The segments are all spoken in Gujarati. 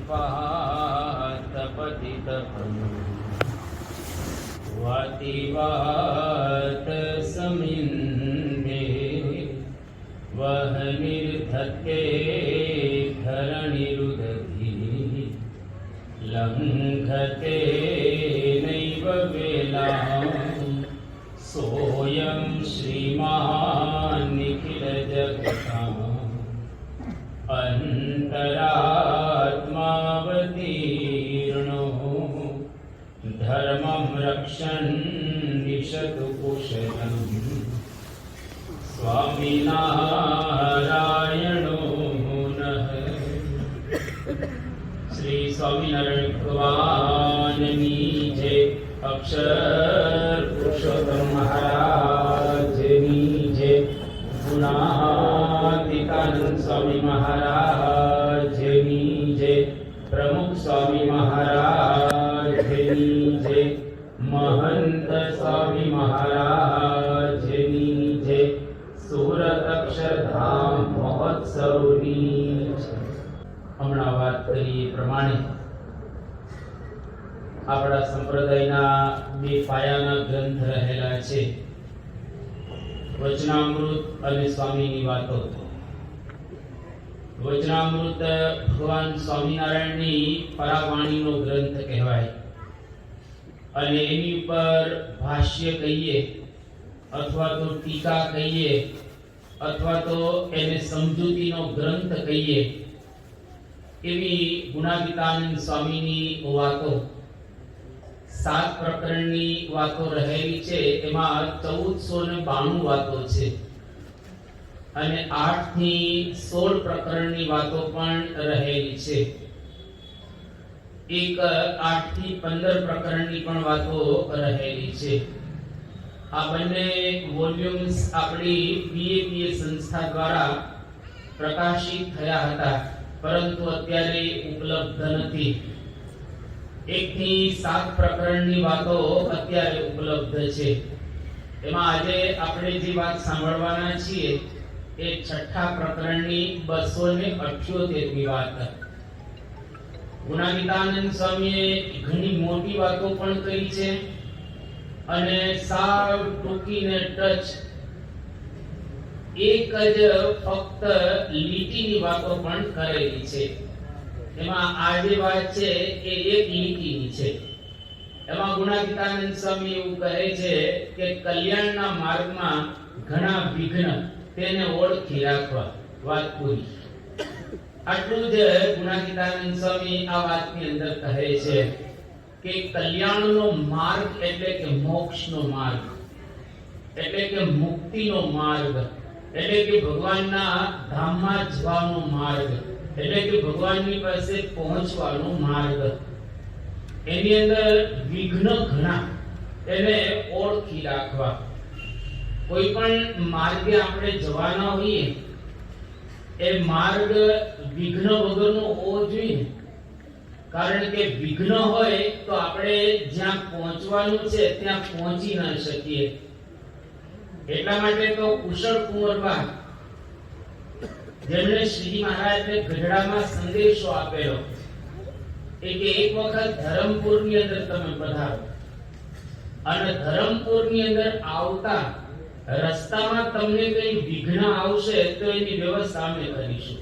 पातपतितपं वातिवात समिन्धे वह निर्धत्ते धरणिरुदधिः लङ्घते नैव वेलां सोऽयं श्रीमान् निखिलजगताम् अन्तरात्मावतीर्णो धर्मं रक्षन् दिशतु कुशलम् स्वामिनारायणो नः। श्री स्वामिनारायण भगवान की जय। अक्षर पुरुषोत्तम महाराज की जय। गुणातीतानंद स्वामी महाराज की जय। प्रमुख स्वामी महाराज की जय। महंत स्वामी महाराज की जय। सूरत अक्षरधाम महोत्सवनी हमણાં વાત કરી એ પ્રમાણે આપણા સંપ્રદાયના બે પાયાના ગ્રંથ રહેલા છે, વચનામૃત અને સ્વામીની વાતો। વચનામૃત ભગવાન સ્વામિનારાયણની પરાવાણીનો ગ્રંથ કહેવાય અને એની ઉપર ભાષ્ય કહીએ અથવા તો ટીકા કહીએ અથવા તો એને સમજૂતીનો ગ્રંથ કહીએ એવી ગુણાતીતાનંદ સ્વામીની વાતો 7 પ્રકરણની વાતો રહેલી છે। એમાં 1492 વાતો છે અને 8 થી 16 પ્રકરણની વાતો પણ રહેલી છે। એક 8 થી 15 પ્રકરણની પણ વાતો રહેલી છે। આ બંને વોલ્યુમ્સ આપણી બીએપીએ સંસ્થા દ્વારા પ્રકાશિત થયા હતા, પરંતુ અત્યારે ઉપલબ્ધ નથી। 1 થી 7 પ્રકરણની વાતો અત્યારે ઉપલબ્ધ છે। એમાં આજે આપણે જે વાત સાંભળવાના છીએ એ 6થા પ્રકરણની 278મી વાત। ગુણાતીતાનંદ સ્વામીએ ઘણી મોટી વાતો પણ કરી છે અને સાવ ટૂંકીને ટચ એક જ ફક્ત લીટીની વાતો પણ કરેલી છે। એમાં આ જે વાત છે એ એક લીટીની છે। એમાં ગુણાતીતાનંદ સ્વામી એવું કહે છે કે કલ્યાણના માર્ગમાં ઘણા વિઘ્ન તેને ઓળખી રાખવા। વાત પૂરી। આટલું જ ગુણાતીતાનંદ સ્વામી આ વાતની અંદર કહે છે કે કલ્યાણનો માર્ગ એટલે કે મોક્ષનો માર્ગ, એટલે કે મુક્તિનો માર્ગ, એટલે કે ભગવાનના ધામમાં જવાનો માર્ગ, એટલે કે ભગવાનની પાસે પહોંચવાનો માર્ગ। એની અંદર વિઘ્ન ઘણા, એને ઓળખી રાખવા। કોઈ પણ માર્ગે આપણે જવાના હોઈએ એ માર્ગ વિઘ્ન વગરનો હોવો જોઈએ, કારણ કે વિઘ્ન હોય તો આપણે જ્યાં પહોંચવાનું છે ત્યાં પહોંચી ન શકીએ। એટલા માટે તો કુશળ કુંવરબા જેમણે શ્રીજી મહારાજને ગઢડામાં સંદેશો આપેલો કે એક વખત ધરમપુરની અંદર તમે પધારો અને ધરમપુરની અંદર આવતા રસ્તામાં તમને કઈ વિઘ્ન આવશે તો એની વ્યવસ્થા અમે કરીશું।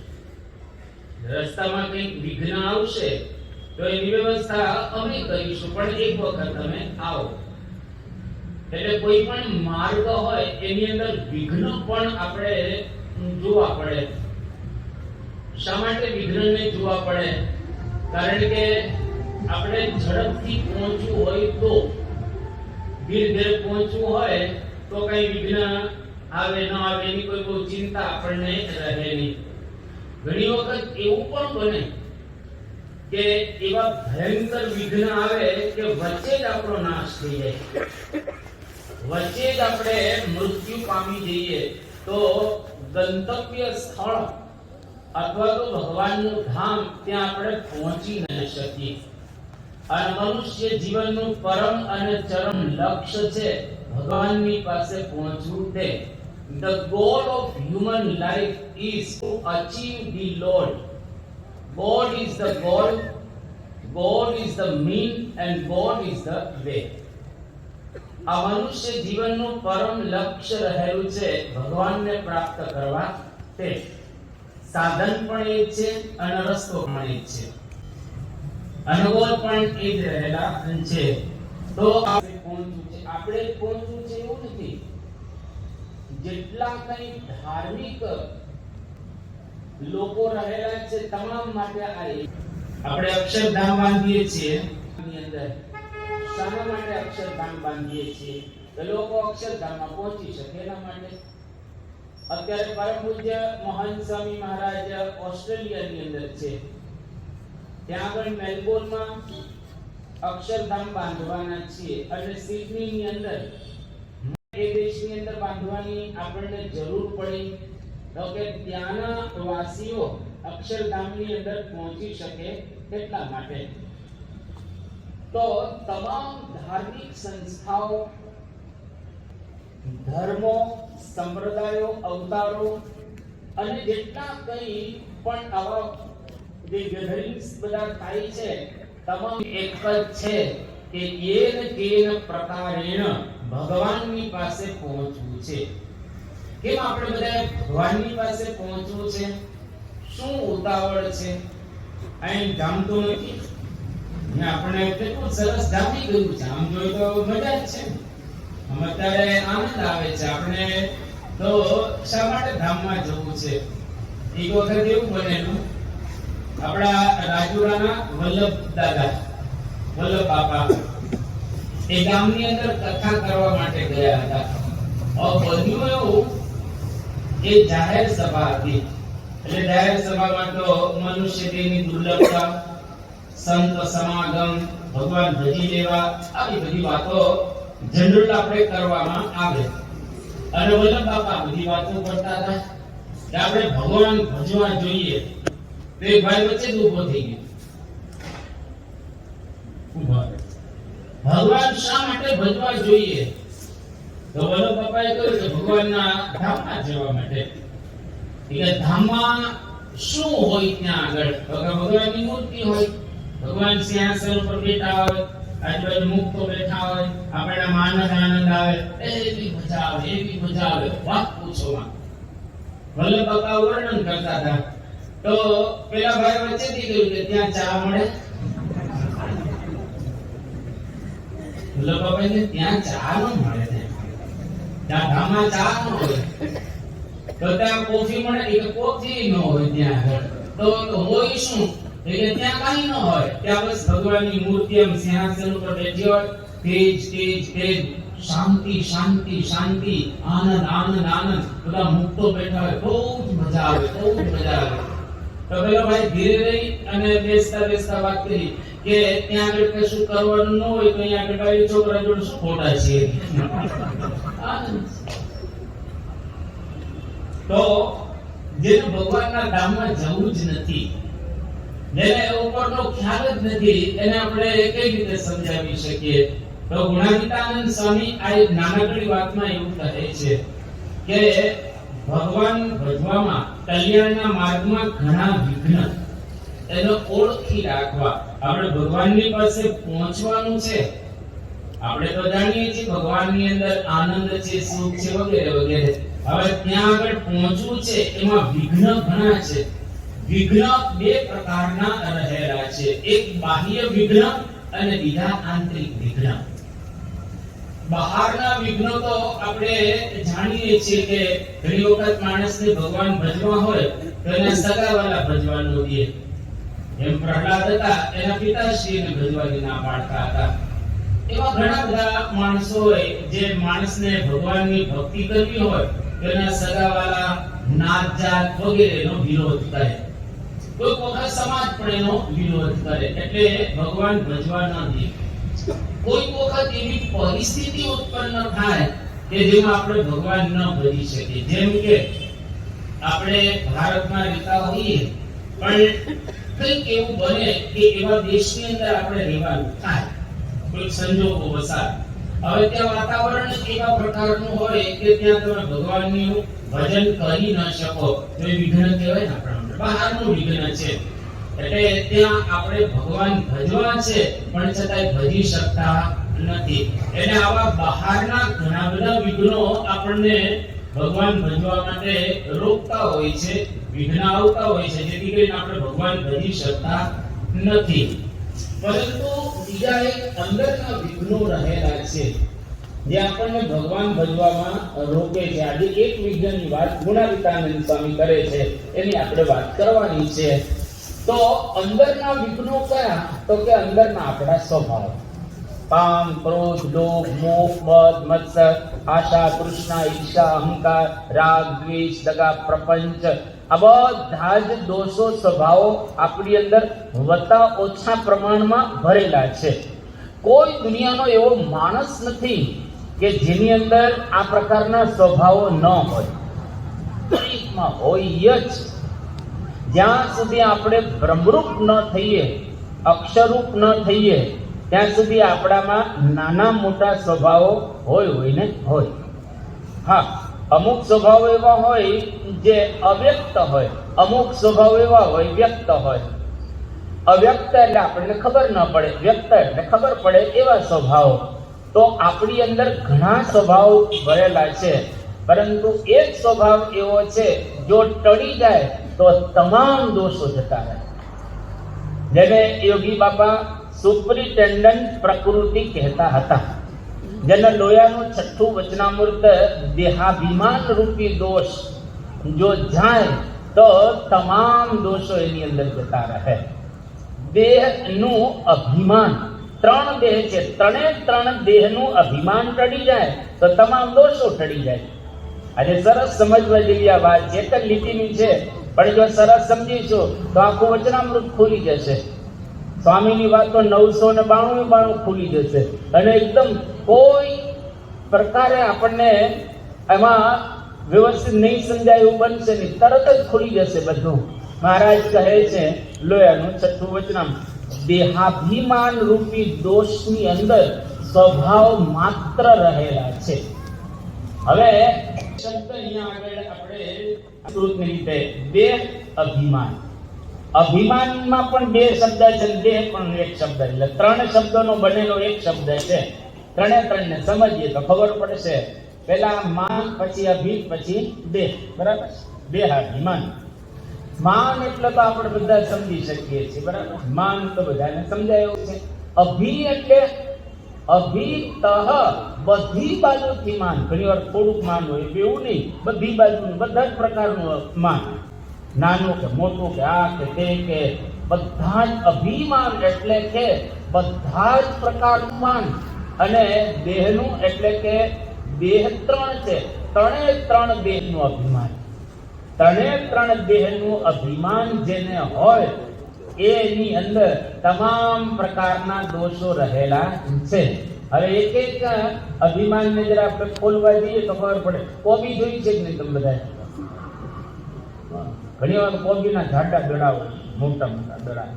રસ્તામાં કઈ વિઘ્ન આવશે તો એની વ્યવસ્થા અમે કરીશું, પણ એક વખત તમે આવો। એટલે કોઈ પણ માર્ગ હોય એની અંદર વિઘ્ન પણ આપણે જોવા પડે। શા માટે વિઘ્નને જોવા પડે? કારણ કે આપણે ઝડપથી પહોંચવું હોય તો ધીરે પહોંચવું હોય તો કઈ વિઘ્ન આવે ન આવે એની કોઈ બહુ ચિંતા આપણને રહે નહીં। ઘણી વખત એવું પણ બને કે એવા ભયંકર વિઘ્ન આવે કે વચ્ચે જ આપણો નાશ થઈ જાય, વચ્ચે જ આપણે મૃત્યુ પામી જઈએ તો ગંતવ્ય સ્થળ અથવા તો ભગવાનનું ધામ ત્યાં આપણે પહોંચી ન શકીએ। અને મનુષ્ય જીવનનું પરમ અને ચરમ લક્ષ્ય છે ભગવાનની પાસે પહોંચવું। તે the goal of human life is to achieve the Lord. God is the goal, God is the mean and God is the way. આ મનુષ્ય જીવનનું પરમ લક્ષ્ય રહેલું છે ભગવાનને પ્રાપ્ત કરવા. તે સાધન પણ એ છે અને રસ્તો પણ એ છે, અનુભવ પણ એ જ રહેલા છે. તો આપણે પહોંચવું છે એવું નથી. જેટલા કઈ ધાર્મિક લોકો રહેલા છે તમામ માટે આપણે અક્ષરધામ બાંધીએ છીએ. ની અંદર શાના માટે અક્ષરધામ બાંધીએ છીએ? તો લોકો અક્ષરધામમાં પહોંચી શકે એના માટે. અત્યારે પરમ પૂજ્ય મહંત સ્વામી મહારાજ ઓસ્ટ્રેલિયાની અંદર છે, ત્યાં આગળ મેલબોર્નમાં અક્ષરધામ બાંધવાના છીએ અને સિડનીની અંદર એ દેશની અંદર બાંધવાની આપણને જરૂર પડી તો કે ત્યાંના વાસીઓ અક્ષરધામની અંદર પહોંચી શકે એટલા માટે. તો તમામ ધાર્મિક સંસ્થાઓ, ધર્મો, સંપ્રદાયો, અવતારો અને જેટલા કંઈ પણ આવા જે ગેધરિંગ્સ બધા થાય છે તમામ એક જ છે કે કેન કેન પ્રકારેણ ભગવાનની પાસે પહોંચવું છે. કેમ આપણે બધા ભગવાનની પાસે પહોંચવું છે? શું ઉતાવળ છે? અહીં જામતો નથી. આપણે કેટલું સરસ જામી ગયું છે, આમ જોઈએ તો મજા જ છે. અત્યારે આનંદ આવે છે. આપણે તો શા માટે ધામમાં જવું છે? એક વખત એવું બનેલું, આપણા રાજુરાના વલ્લભ દાદા, વલ્લભ બાપા એ ગામની અંદર કથા કરવા માટે ગયા હતા. બન્યું એવું, એ જાહેર સભા હતી. એટલે જાહેર સભામાં તો મનુષ્ય દેહની દુર્લભતા, સંત સમાગમ, ભગવાન ભજી લેવા, આવી બધી વાતો જનરલ આપણે કરવામાં આવે. અને વલ્લભ બાપા બધી વાતો કરતા હતા કે આપણે ભગવાન ભજવા જોઈએ. તો એક ભાઈ વચ્ચે જ ઊભો થઈ ગયો. ભગવાન શા માટે ભજવા જોઈએ? તો વલ્લભ બાપાએ કહ્યું કે ભગવાનના ધામમાં જવા માટે. એટલે ધામમાં શું હોય ત્યાં આગળ? ભગવાનની મૂર્તિ હોય, ભગવાન સિંહાસન ઉપર બેઠા હોય, આજુબાજુ મુક્તો બેઠા હોય, આપણને આનંદ આવે, એવી મજા આવે, એવી મજા આવે, વાત પૂછોમાં. વલ્લભ બાપા વર્ણન કરતા હતા. તો પેલા ભાઈ વચ્ચેથી કહ્યું કે ત્યાં ચા મળે. વલ્લભ બાપાને ત્યાં ચા ન મળે, ત્યાં ધામમાં ચા ન હોય. તો ત્યાં કોફી મળે, એ કોફી ન હોય ત્યાં આગળ. તો હોય શું? એટલે ત્યાં કઈ ન હોય. ત્યાં બસ ભગવાનની મૂર્તિ એમ સિંહાસન ઉપર બેઠી હોય, તેજ તેજ તેજ, શાંતિ શાંતિ શાંતિ, આનંદ આનંદ આનંદ, બધા મુક્તો બેઠા હોય. બહુ જ મજા આવે, બહુ જ મજા આવે. તો પેલો ભાઈ ધીરે રહી અને બેસતા બેસતા વાત કરી કે ત્યાં આગળ કશું કરવાનું ન હોય તો અહીંયા આગળ બાઈ છોકરા જોડે શું ખોટા છે? તો જેને ભગવાનના ધામમાં જવું જ નથી, જેને ઉપરનો ખ્યાલ જ નથી, એને આપણે કઈ રીતે સમજાવી શકીએ? તો ગુણાતીતાનંદ સ્વામી આ એક નાનકડી વાતમાં એવું કહે છે કે ભગવાન ભજવામાં, કલ્યાણના માર્ગમાં ઘણા વિઘ્ન, એનો ઓળખી રાખવા. આપણે ભગવાનની પાસે પહોંચવાનું છે. આપણે તો જાણીએ છીએ ભગવાનની અંદર આનંદ છે, સુખ છે, વગેરે વગેરે. હવે ત્યાં આગળ પહોંચવું છે, એમાં વિઘ્ન ઘણા છે. વિઘ્ન બે પ્રકારના રહેલા છે. એક બાહ્ય વિઘ્ન અને બીજા આંતરિક વિઘ્ન. બહારના વિઘ્નો તો આપણે જાણીએ છીએ કે ઘણી વખત માણસને ભગવાન ભજવા હોય તો એના સગાવાલા ભજવાનું દે. એમ પ્રહલાદ હતા, એના પિતાશ્રીને ભજવાની ના પાડતા હતા. એવા ઘણા બધા માણસો હોય જે માણસને ભગવાનની ભક્તિ કરવી હોય તો એના સગાવાલા, નાત જાત વગેરેનો વિરોધ કરે. કોઈ વખત સમાજ પણ એનો વિરોધ કરે, એટલે ભગવાન ભજવા ન દે. કોઈ વખત એવી પરિસ્થિતિ ઉત્પન્ન થાય કે જેમાં આપણે ભગવાન ન ભજી શકીએ. જેમ કે આપણે ભારતમાં રહેતા હોઈએ પણ કંઈક એવું બને કે એવા દેશની અંદર આપણે રહેવાનું થાય, કોઈ સંજોગો વસાત. હવે ત્યાં વાતાવરણ એવા પ્રકારનું હોય કે ત્યાં તમે ભગવાનનું ભજન કરી ન શકો તો એ વિઘ્ન કહેવાય ને. આપણા બહારનું વિઘ્ન છે. એટલે ત્યાં આપણે ભગવાન ભજવા છે પણ છતાંય ભજી શકતા નથી. એટલે આવા બહારના ઘણા બધા વિઘ્નો આપણને ભગવાન ભજવા માટે રોકતા હોય છે, વિઘ્ન આવતા હોય છે, જેથી કરીને આપણે ભગવાન ભજી શકતા નથી. પરંતુ બીજા એક અંદરના વિઘ્નો રહેલા છે જે આપણને ભગવાન ભજવામાં રોકે છે. આજે એક વિઘ્નની વાત ગુણાતીતાનંદ સ્વામી કરે છે, એની આપણે વાત કરવાની છે. તો અંદરના વિઘ્નો કયા? તો કે અંદરના આપણા સ્વભાવ, કામ, ક્રોધ, લોભ, મોહ, મદ, મત્સર, આશા, તૃષ્ણા, ઈર્ષા, અહંકાર, રાગ, દ્વેષ, દગા, પ્રપંચ, આ બધા જ દોષો, સ્વભાવો આપણી અંદર વધતા ઓછા પ્રમાણમાં ભરેલા છે. કોઈ દુનિયાનો એવો માણસ નથી કે જેની અંદર આ પ્રકારના સ્વભાવો ન હોય. દરેકમાં હોય જ. જ્યાં સુધી આપણે બ્રહ્મરૂપ ન થઈએ, અક્ષરરૂપ ન થઈએ, ત્યાં સુધી આપણામાં નાના મોટા સ્વભાવો હોય ને હોય. હા, અમુક સ્વભાવ એવા હોય જે અવ્યક્ત હોય, અમુક સ્વભાવ એવા હોય વ્યક્ત હોય. અવ્યક્ત એટલે આપણને ખબર ન પડે, વ્યક્ત એટલે ખબર પડે, એવા સ્વભાવો. તો આપણી અંદર ઘણા સ્વભાવ ભરેલા છે, પરંતુ એક સ્વભાવ એવો છે જો ટળી જાય તો તમામ દોષો જતા રહે. જેને યોગી બાપા સુપરિટેન્ડન્ટ પ્રકૃતિ કહેતા હતા, જેના લોયાનું છઠ્ઠું વચનામૃત દેહાભિમાન રૂપી દોષ જો જાય તો તમામ દોષો એની અંદર જતા રહે. દેહનું અભિમાન, ત્રણ દેહ છે, ત્રણ દેહનું અભિમાન ટળી જાય તો તમામ દોષો ટળી જાય. આજે સરસ સમજવા જેવી આ વાત છે, એક જ લીટીની છે, પણ જો સરસ સમજીશું તો આખું વચનામૃત ખુલી જશે. સ્વામીની વાત તો 992 ખુલી જશે અને એકદમ કોઈ પ્રકારે આપણને એમાં વ્યવસ્થિત નહીં સમજાય એવું બનશે નહીં, તરત જ ખુલી જશે બધું. મહારાજ કહે છે લોયાનું છઠ્ઠું વચનામૃત, દેહાભિમાન રૂપી દોષની અંદર સ્વભાવ માત્ર રહેલા છે. હવે શબ્દ અહીંયા આગળ આપણે આકૃતિની રીતે દેહ અભિમાન, અભિમાનમાં પણ બે શબ્દ છે, દેહ પણ એક શબ્દ, એટલે ત્રણ શબ્દોનો બનેલો એક શબ્દ છે. ત્રણને સમજીએ તો ખબર પડશે. પહેલા માન, પછી અભિ, પછી દેહ. બરાબર? દેહાભિમાન. માન એટલે તો આપણે બધા સમજી શકીએ છીએ. બરાબર? માન તો બધાને સમજાય એવું છે. અભિ એટલે અભિતઃ, બધી બાજુથી માન. ઘણી વાર થોડુંક માન હોય, એવું નહીં, બધી બાજુનું, બધા જ પ્રકારનું માન, નાનું કે મોટું કે આ કે તે કે બધા જ. અભિમાન એટલે કે બધા જ પ્રકારનું માન. અને દેહનું એટલે કે દેહ ત્રણ છે, ત્રણ દેહનું અભિમાન. ત્રણ દેહનું અભિમાન જેને હોય એની અંદર તમામ પ્રકારના દોષો રહેલા છે. હવે એક એક અભિમાનને જરા આપણે ખોલવા જઈએ તો ખબર પડે. કોબી જોઈ છે કે નહીં તમે બધા? ઘણી વાર કોબીના જાડા દડા હોય, મોટા દડા,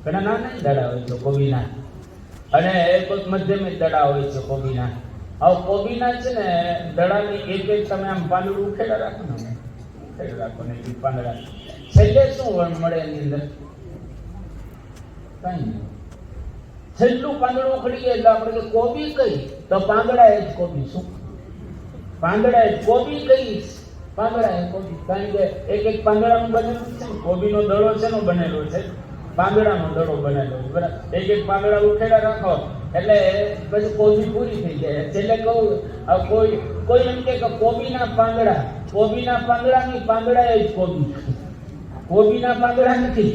ઘણા નાના દડા હોય છે કોબીના, અને કોઈ મધ્યમ દડા હોય છે કોબીના. હવે કોબીના છે ને દડાની એક તમે આમ પાંદડું ઉખેડા રાખો ને, રાખો ને પાંદડા, છેલ્લે શું મળે એની અંદર? કઈ નહીં. છેલ્લું પાંદડું ઉખડી જાય એટલે આપણે કોબી કઈ, તો પાંદડા એ જ કોબી. શું પાંદડા એ કોબી કઈ? પાંદડા એ કોબી. કારણ કે એક પાંદડાનું બનેલું છે, કોબીનો દડો શેનો બનેલો છે? પાંદડાનો દડો બનેલો છે. બરાબર? એક પાંદડા ઉખેડા રાખો એટલે પછી કોબી પૂરી થઈ જાય. છેલ્લે કહું કોઈ એમ કે કોબીના પાંદડાની પાંદડા એ જ કોબી. કોબીના પાંદડા નથી,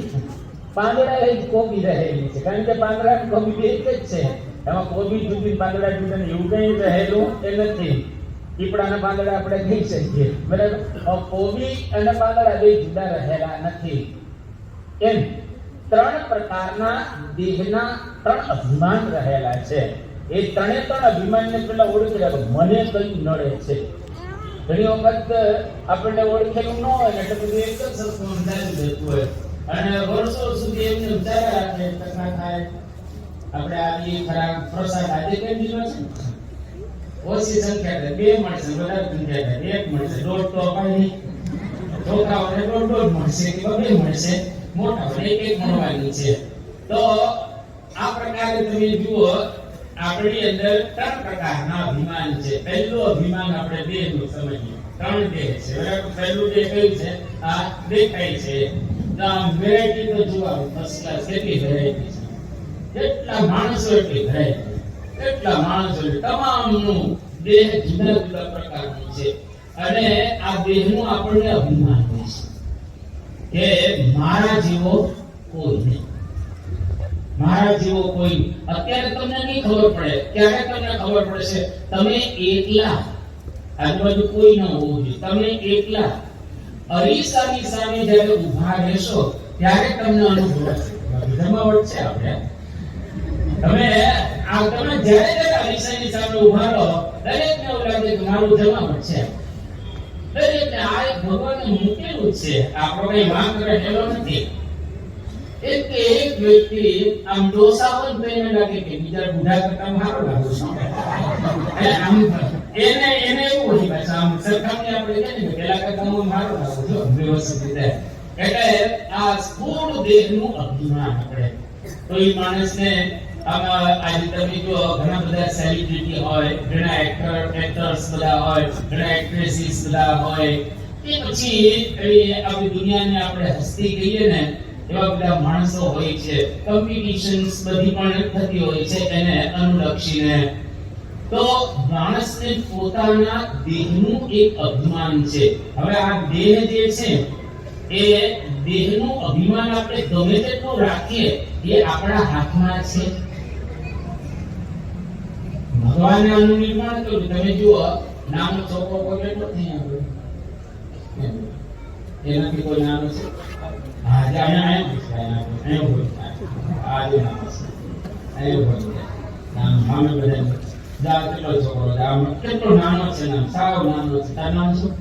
પાંદડા એ જ કોબી રહેલી છે. કારણ કે પાંદડા કોબી બે એક જ છે, એમાં કોબી જુદી, પાંદડા જુદા, એવું કઈ રહેલું એ નથી. પીપળાના પાંદડા આપણે કહી શકીએ. બરાબર? કોબી અને પાંદડા બે જુદા રહેલા નથી. એમ ત્રણ પ્રકારના દેહના ત્રણ અભિમાન રહેલા છે. એ ત્રણ અભિમાનને પેલા ઓળખી રાખો. મને કઈ નડે છે? ઘણી વખત આપણને ઓળખેલું ન હોય ને એટલે બધું એક જ સરખું સમજાવી દેતું હોય અને વર્ષો સુધી એમને વિચાર રાખે ટકા થાય. આપણે આ ખરાબ પ્રસાદ આજે કેમ દીધો છે? ઓછી સંખ્યા બે મળશે, વધારે સંખ્યા એક મળશે, દોઢ તો અપાય નહીં. છોકરાઓને દોઢ મળશે કે બે મળશે, મોટા પણ એક એક મળવાની છે. તો આ પ્રકારે તમે જુઓ આપણી અંદર 3 પ્રકારના અભિમાન છે. પહેલું અભિમાન આપણે દેહનું સમજીએ. 3 દેહ છે બરાબર. પહેલું દેહ કયું છે? આ દેખાય છે. વેરાયટી તો જુઓ ફર્સ્ટ ક્લાસ કેટલી વેરાયટી છે. કેટલા માણસો એટલી વેરાયટી, કેટલા માણસો તમામનું દેહ જુદા જુદા પ્રકારનું છે. અને આ દેહનું આપણને અભિમાન હોય છે કે મારા જેવો કોઈ નહીં, મારા જેવો કોઈ. અત્યારે તમને નહીં ખબર પડે, ક્યારે તમને ખબર પડશે? તમે એકલા, આજુબાજુ કોઈ ન હોવું જોઈએ, તમે એકલા અરીસાની સામે જ્યારે ઊભા રહેશો ત્યારે તમને અનુભવ થશે. જમાવટ છે આપણે. તમે જ્યારે અરીસાની સામે ઊભા રહો દરેકને એવું લાગે કે મારું જમાવટ છે. દરેકને આ એક ભગવાને મૂકેલું છે, આપણો કઈ વાંક રહેલો નથી. એક વ્યક્તિ આમ ડોસાવન થઈને લાગે કે બીજા બુઢા કરતા મારો લાગુ છે. એને એવું હોય પાછા આમ સરખામણી આપણે કહીએ ને પેલા કરતા હું મારો લાગુ છું વ્યવસ્થિત રીતે. એટલે આ સ્થૂળ દેહનું અભિમાન આપણે કોઈ માણસને આજે તમે જો ઘણા બધા સેલિબ્રિટી હોય, ઘણા એક્ટર્સ બધા હોય, ઘણા એક્ટ્રેસીસ બધા હોય, કે પછી આપણી દુનિયાને આપણે હસ્તી કહીએ ને એવા બધા માણસો હોય છે. કોમ્પિટિશન્સ બધી પણ થતી હોય છે એને અનુલક્ષીને. તો માણસને પોતાના દેહનું એક અભિમાન છે. હવે આ દેહ જે છે એ દેહનું અભિમાન આપણે ગમે તેટલું રાખીએ એ આપણા હાથમાં છે. ભગવાને આનું નિર્માણ કર્યું. તમે જુઓ નાનો છોકરો કોઈ કેટલો થઈ આવ્યો, એનાથી કોઈ નાનો છે? હા, જાણે આયો હોય આ જે નાનો છે આયો હોય નામ મામે બધા જા કેટલો છોકરો આમ કેટલો નાનો છે, નામ સાવ નાનો છે. તાર નામ શું?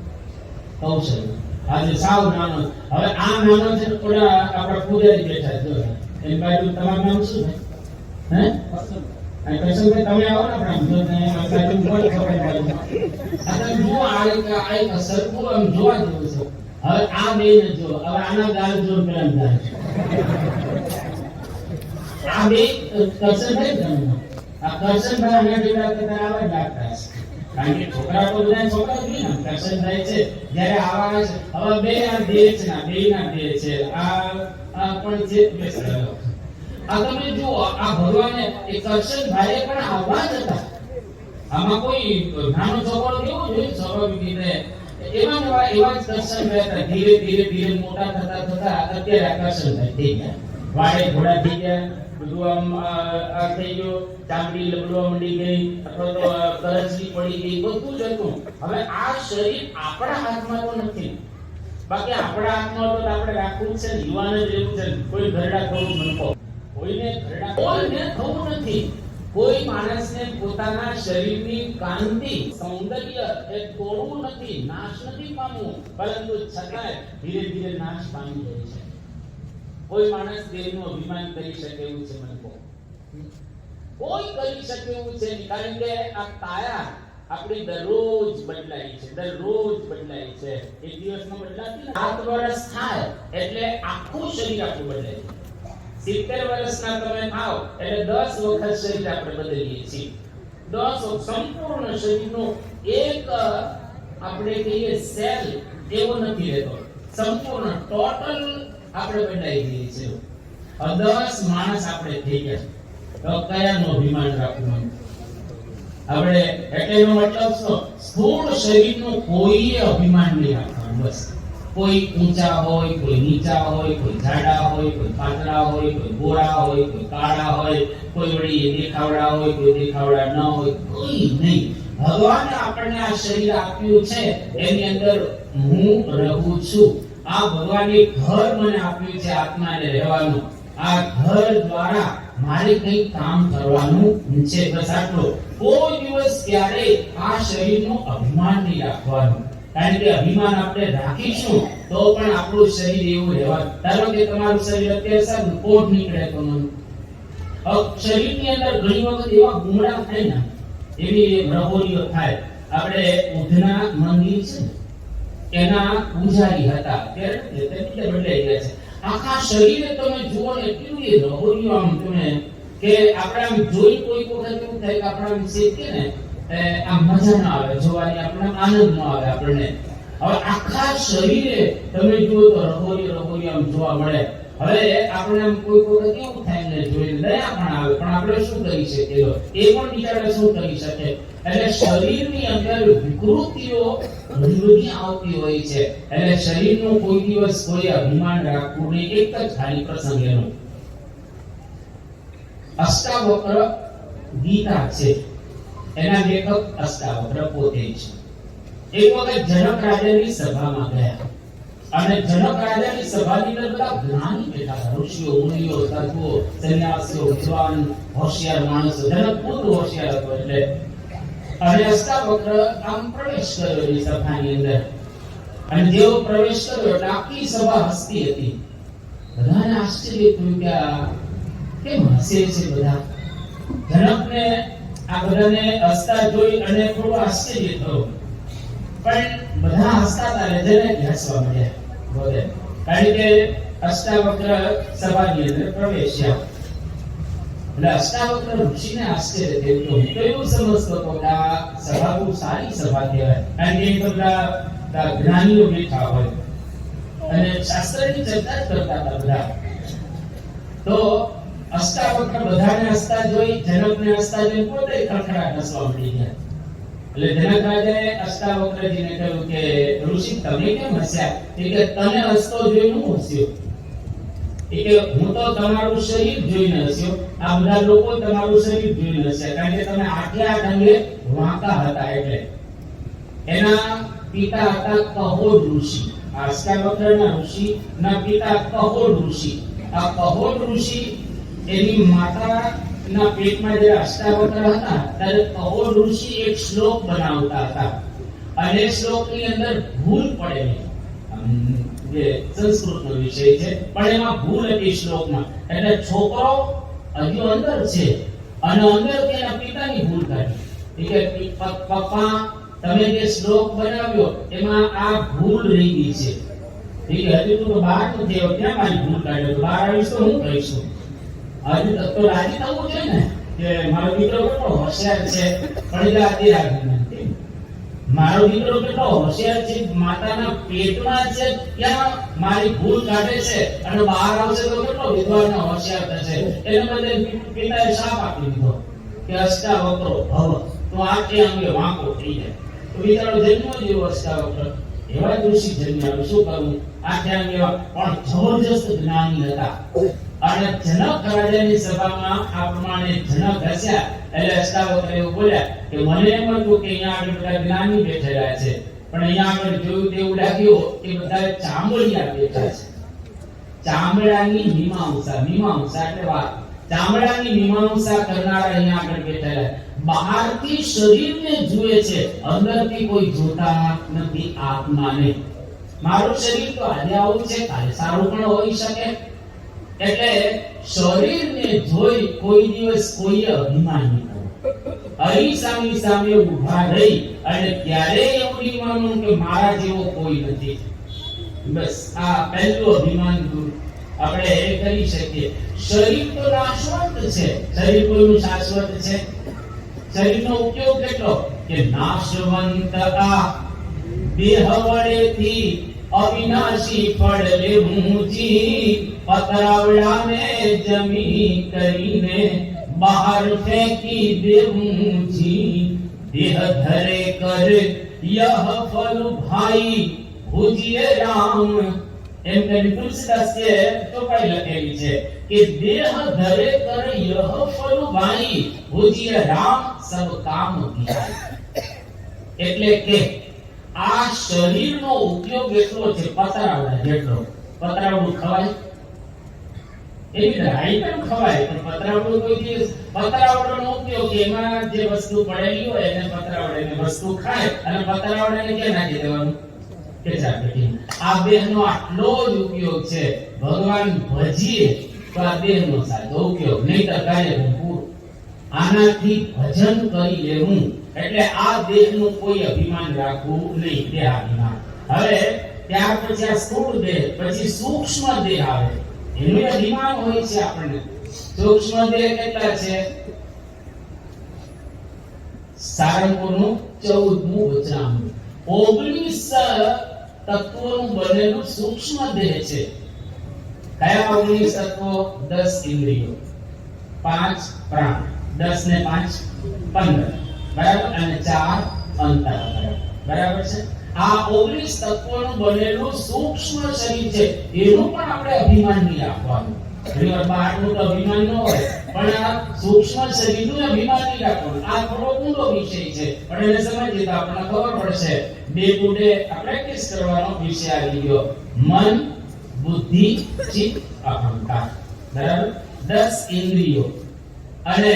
કૌશલ. આજે સાવ નાનો. હવે આ નાનો છે તો થોડા આપણા પૂજારી બેઠા જો એની બાજુ તમારું નામ શું છે? હે આ કૃષ્ણભાઈ તમે આવો ને આપણે જો ને આ કોઈ ખબર પડે. જો આ એક સરખું આમ જોવા જેવું છે. હવે આ બેને જો, હવે આના ગાલ જો પેલા ગાલ આ બે કરશનભાઈ તમે આ કરશનભાઈ આના જેવા કરતા આવા જ લાગતા છે. કારણ કે છોકરા તો બધા છોકરા જ નહીં ને. કરશનભાઈ છે જ્યારે આવા છે. હવે બે આ દેહ છે ને બે ના દેહ છે. આ પણ છે બેસેલો. આ તમે જુઓ આ ભગવાને એ કરશનભાઈએ પણ આવા જ હતા. આમાં કોઈ નાનો છોકરો કેવો જોઈએ સ્વાભાવિક રીતે એવા જ કરશનભાઈ હતા. ધીરે ધીરે મોટા થતા અત્યારે આ કરશનભાઈ થઈ ગયા. વાડે ઘોડા થઈ ગયા, બધું આમ આ થઈ ગયું, ચામડી લબડવા મંડી ગઈ અથવા તો કરચલી પડી ગઈ, બધું જ હતું. હવે આ શરીર આપણા હાથમાં તો નથી. બાકી આપણા હાથમાં તો આપણે રાખવું જ છે ને, યુવાન જ રહેવું છે. કોઈ ઘરડા થવું નકો, કોઈને થવું નથી. કોઈ માણસને પોતાના શરીરની કાંતિ સૌંદર્ય એ તોડવું નથી, નાશ નથી પામવું, પરંતુ છતાંય ધીરે ધીરે નાશ પામી જાય છે. કોઈ માણસ દેહનું અભિમાન કરી શકે એવું છે? મને કહો, કોઈ કરી શકે એવું છે નહીં. કારણ કે આ કાયા આપણી દરરોજ બદલાય છે, દરરોજ બદલાય છે. એક દિવસમાં બદલાતી 7 વર્ષ થાય એટલે આખું શરીર આપણું બદલાય છે. 70 વર્ષના તમે થાઓ એટલે 10 વખત શરીર આપણે બદલીએ છીએ. 10 સંપૂર્ણ શરીરનો એક આપણે કહીએ સેલ એવો નથી રહેતો. સંપૂર્ણ ટોટલ આપણે બદલાઈ ગઈ છે. 10 માણસ આપણે થઈ ગયા. તો કયાનો અભિમાન રાખવું? આપણે એટલેનો મતલબ શું? સ્થૂળ શરીરનું કોઈ અભિમાન નહીં રાખવાનું. બસ કોઈ ઊંચા હોય, કોઈ નીચા હોય, કોઈ જાડા હોય, કોઈ પાતળા હોય, કોઈ ગોરા હોય, કોઈ કાળા હોય, કોઈ વળી દેખાવડા હોય, કોઈ દેખાવડા ન હોય, કોઈ નહીં. ભગવાને આપણને આ શરીર આપ્યું છે એની અંદર હું રહું છું. આ ભગવાને ઘર મને આપ્યું છે આત્માને રહેવાનું. આ ઘર દ્વારા મારે કંઈ કામ કરવાનું છે. બસ આટલો. કોઈ દિવસ ક્યારે આ શરીરનું અભિમાન નહીં રાખવાનું. કારણ કે અભિમાન આપણે રાખીશું તો પણ આપણું શરીર એવું રહેવાનું. ધારો કે તમારું શરીર અત્યારે સારું કોટ નીકળે તો શરીરની અંદર ઘણી વખત એવા ગુમડા થાય ને, એવી રહોરીઓ થાય. આપણે ઉધના મંદિર છે એના પૂજારી હતા, ત્યારે બદલાઈ ગયા છે. આખા શરીરે તમે જુઓ ને એટલું એ રહોડિયું આમ તમે કે આપણે આમ જોઈ કોઈ વખત એવું થાય કે આપણે આમ શીખીએ ને આમ મજા ના આવે જોવાની, આપણે આનંદ ન આવે આપણને. હવે આખા શરીરે તમે જુઓ તો રહોડી આમ જોવા મળે. હવે આપણે આમ કોઈ વખત એવું થાય ને જોઈને દયા પણ આવે, પણ આપણે શું કરી શકીએ? એ પણ બિચારા શું કરી શકે? એટલે શરીરની અંદર વિકૃતિઓ ઘણી બધી આવતી હોય છે. એટલે શરીરનું કોઈ દિવસ કોઈ અભિમાન રાખવું નહીં. એક જ ખાલી પ્રસંગ એનો અષ્ટાવક્ર ગીતા છે, એના લેખક અષ્ટાવક્ર પોતે છે. એક વખત જનક રાજાની સભામાં ગયા અને જનક રાજાની સભાની અંદર બધા જ્ઞાની બેઠા હતા, ઋષિઓ, મુનિઓ, સાધુઓ, સંન્યાસીઓ, વિદ્વાન, હોશિયાર માણસો. જનક ખૂબ હોશિયાર હતો એટલે. અને અષ્ટાવક્ર આમ પ્રવેશ કર્યો એ સભાની અંદર. અને જેવો પ્રવેશ કર્યો એટલે આખી સભા હસતી હતી. બધાને આશ્ચર્ય થયું કે કેમ હસે છે બધા. જનકને આ બધાને હસતા જોઈ અને થોડું આશ્ચર્ય થયું. પણ બધા હસતા હતા એટલે જનક હસવા માંડ્યા બોલે. કારણ કે અષ્ટાવક્ર સભાની અંદર પ્રવેશ્યા. એટલે અષ્ટાવક્ર ઋષિને આશ્ચર્ય થયું. તો હું તો એવું સમજતો હતો કે આ સભા બહુ સારી સભા કહેવાય, કારણ કે બધા જ્ઞાનીઓ બેઠા હોય અને શાસ્ત્રની ચર્ચા કરતા હતા બધા. તો અષ્ટાવક્ર બધાને હસતા જોઈ, જનકને હસતા જોઈ પોતે ખડખડાટ હસવા મળી ગયા. એટલે જનક રાજાએ અષ્ટાવક્રજીને કહ્યું કે ઋષિ તમે કેમ હસ્યા? કે તને હસતો જોઈને હું હસ્યો. કે હું તો તમારું શરીર જોઈને હસ્યો, આ બધા લોકો તમારું શરીર જોઈને હસ્યા, કારણ કે તમે આટલે આટ અંગે વાંકા હતા. એટલે એના પિતા હતા કહોડ ઋષિ. આ અષ્ટાવક્રના ઋષિના પિતા કહોડ ઋષિ. આ કહોડ ઋષિ એની માતાના પેટમાં જે અષ્ટાવક્ર હતા ત્યારે કહોડ ઋષિ એક શ્લોક બનાવતા હતા અને શ્લોકની અંદર ભૂલ પડેલી. જે સંસ્કૃતનો વિષય છે પણ એમાં ભૂલ હતી શ્લોકમાં. એટલે છોકરો હજુ અંદર છે અને અંદર તેના પિતાની ભૂલ કાઢી કે પપ્પા તમે જે શ્લોક બનાવ્યો એમાં આ ભૂલ રહી ગઈ છે. હજુ તું તો બહાર નથી આવ્યો, ક્યાં મારી ભૂલ કાઢ્યો? બહાર આવીશ તો હું કહીશું. હજુ તો રાજી થવું છે ને કે મારો દીકરો કેટલો હોશિયાર છે. પણ મારો દીકરો કેટલો હોશિયાર છે, માતાના પેટમાં છે ત્યાં મારી ભૂલ કાઢે છે અને બહાર આવશે તો કેટલો વિદ્વાન અને હોશિયાર થશે. એને બદલે પિતાએ શાપ આપી દીધો કે અષ્ટાવક્રો ભવ, તો આખે અંગે વાંકો થઈ જાય. તો બિચારો જન્મ્યો જેવો અષ્ટાવક્ર, એવા ઋષિ જન્મ્યા. શું કરવું? આખે અંગે પણ જબરજસ્ત જ્ઞાની હતા. અને જનક રાજાની સભામાં આ પ્રમાણે જનક હસ્યા એટલે અષ્ટાવક્ર એવું બોલ્યા કે મને એમ હતું કે અહીંયા આગળ બધા જ્ઞાની બેઠેલા છે, પણ અહીંયા આગળ જોયું તેવું લાગ્યું કે બધા ચામડિયા બેઠા છે. ચામડાની મીમાંસા એટલે વાત. ચામડાની મીમાંસા કરનારા અહીંયા આગળ બેઠેલા. બહારથી શરીરને જુએ છે, અંદરથી કોઈ જોતા નથી આત્માને. મારું શરીર તો આજે આવું છે, કાલે સારું પણ હોઈ શકે. એટલે શરીરને જોઈ કોઈ દિવસ કોઈ અભિમાન નહીં કરવું. અરીસાની સામે ઊભા રહી અને ક્યારેય એવું નહીં માનવું કે મારા જેવો કોઈ નથી. બસ આ પહેલું અભિમાન દૂર આપણે એ કરી શકીએ. શરીર તો નાશવંત છે, શરીર કોઈનું શાશ્વત છે? શરીરનો ઉપયોગ કેટલો કે નાશવંત આ દેહ વડેથી અવિનાશી ફળ લેવું જી, પતરાવડાને જમી કરીને બહાર ફેંકી દેવું જી. દેહ ધરે કર યહ ફલ ભાઈ ભુજીએ રામ. એમ કરી તુલસીદાસે ચોપાઈ લખેલી છે કે દેહ ધરે કર યહ ફલ ભાઈ ભુજીએ રામ સબ કામ કિયા. એટલે કે આ શરીરનો ઉપયોગ એટલો છે પતરાવડા જેટલો. પતરાવડું ખવાય? એવી આઈટમ ખવાય, પણ પતરાવડું કોઈ દિવસ પતરાવડાનો ઉપયોગ એમાં જે વસ્તુ પડેલી હોય એને પતરાવડાને વસ્તુ ખાય અને પતરાવડાને ક્યાં નાખી દેવાનું? કેચાપેટી. આ દેહનો આટલો જ ઉપયોગ છે. ભગવાન ભજીએ તો આ દેહનો સાચો ઉપયોગ, નહીં તો કાર્ય પૂરું. આનાથી ભજન કરી લેવું. એટલે આ દેહનું કોઈ અભિમાન રાખવું નહીં, દેહાભિમાન. હવે ત્યાર પછી આ સ્થૂળ દેહ, પછી સૂક્ષ્મ દેહ આવે. એનું અભિમાન હોય છે આપણને. સૂક્ષ્મ દેહ કેટલા છે? સારંગપુરનું 14મું વચનામૃત 19 તત્વોનું બનેલું સૂક્ષ્મ દેહ છે. કયા 19 તત્વો? 10 ઇન્દ્રિયો, 5 પ્રાણ, 10 ને 5 15, બરાબર, અને 4 અંતઃકરણ, બરાબર છે. આ 19 તત્વોનું બનેલું સૂક્ષ્મ શરીર છે. એનું પણ આપણે અભિમાન નહીં રાખવાનું. ઘણીવાર બહારનું તો અભિમાન ન હોય, પણ આ સૂક્ષ્મ શરીરનું અભિમાન નહીં રાખવાનું. આ થોડો ઊંડો વિષય છે, પણ એને સમજીએ તો આપણને ખબર પડશે. ડે ટુ ડે આ પ્રેક્ટિસ કરવાનો વિષય આવી ગયો. મન, બુદ્ધિ, ચિત્ત, અહંકાર, બરાબર. 10 ઇન્દ્રિયો અને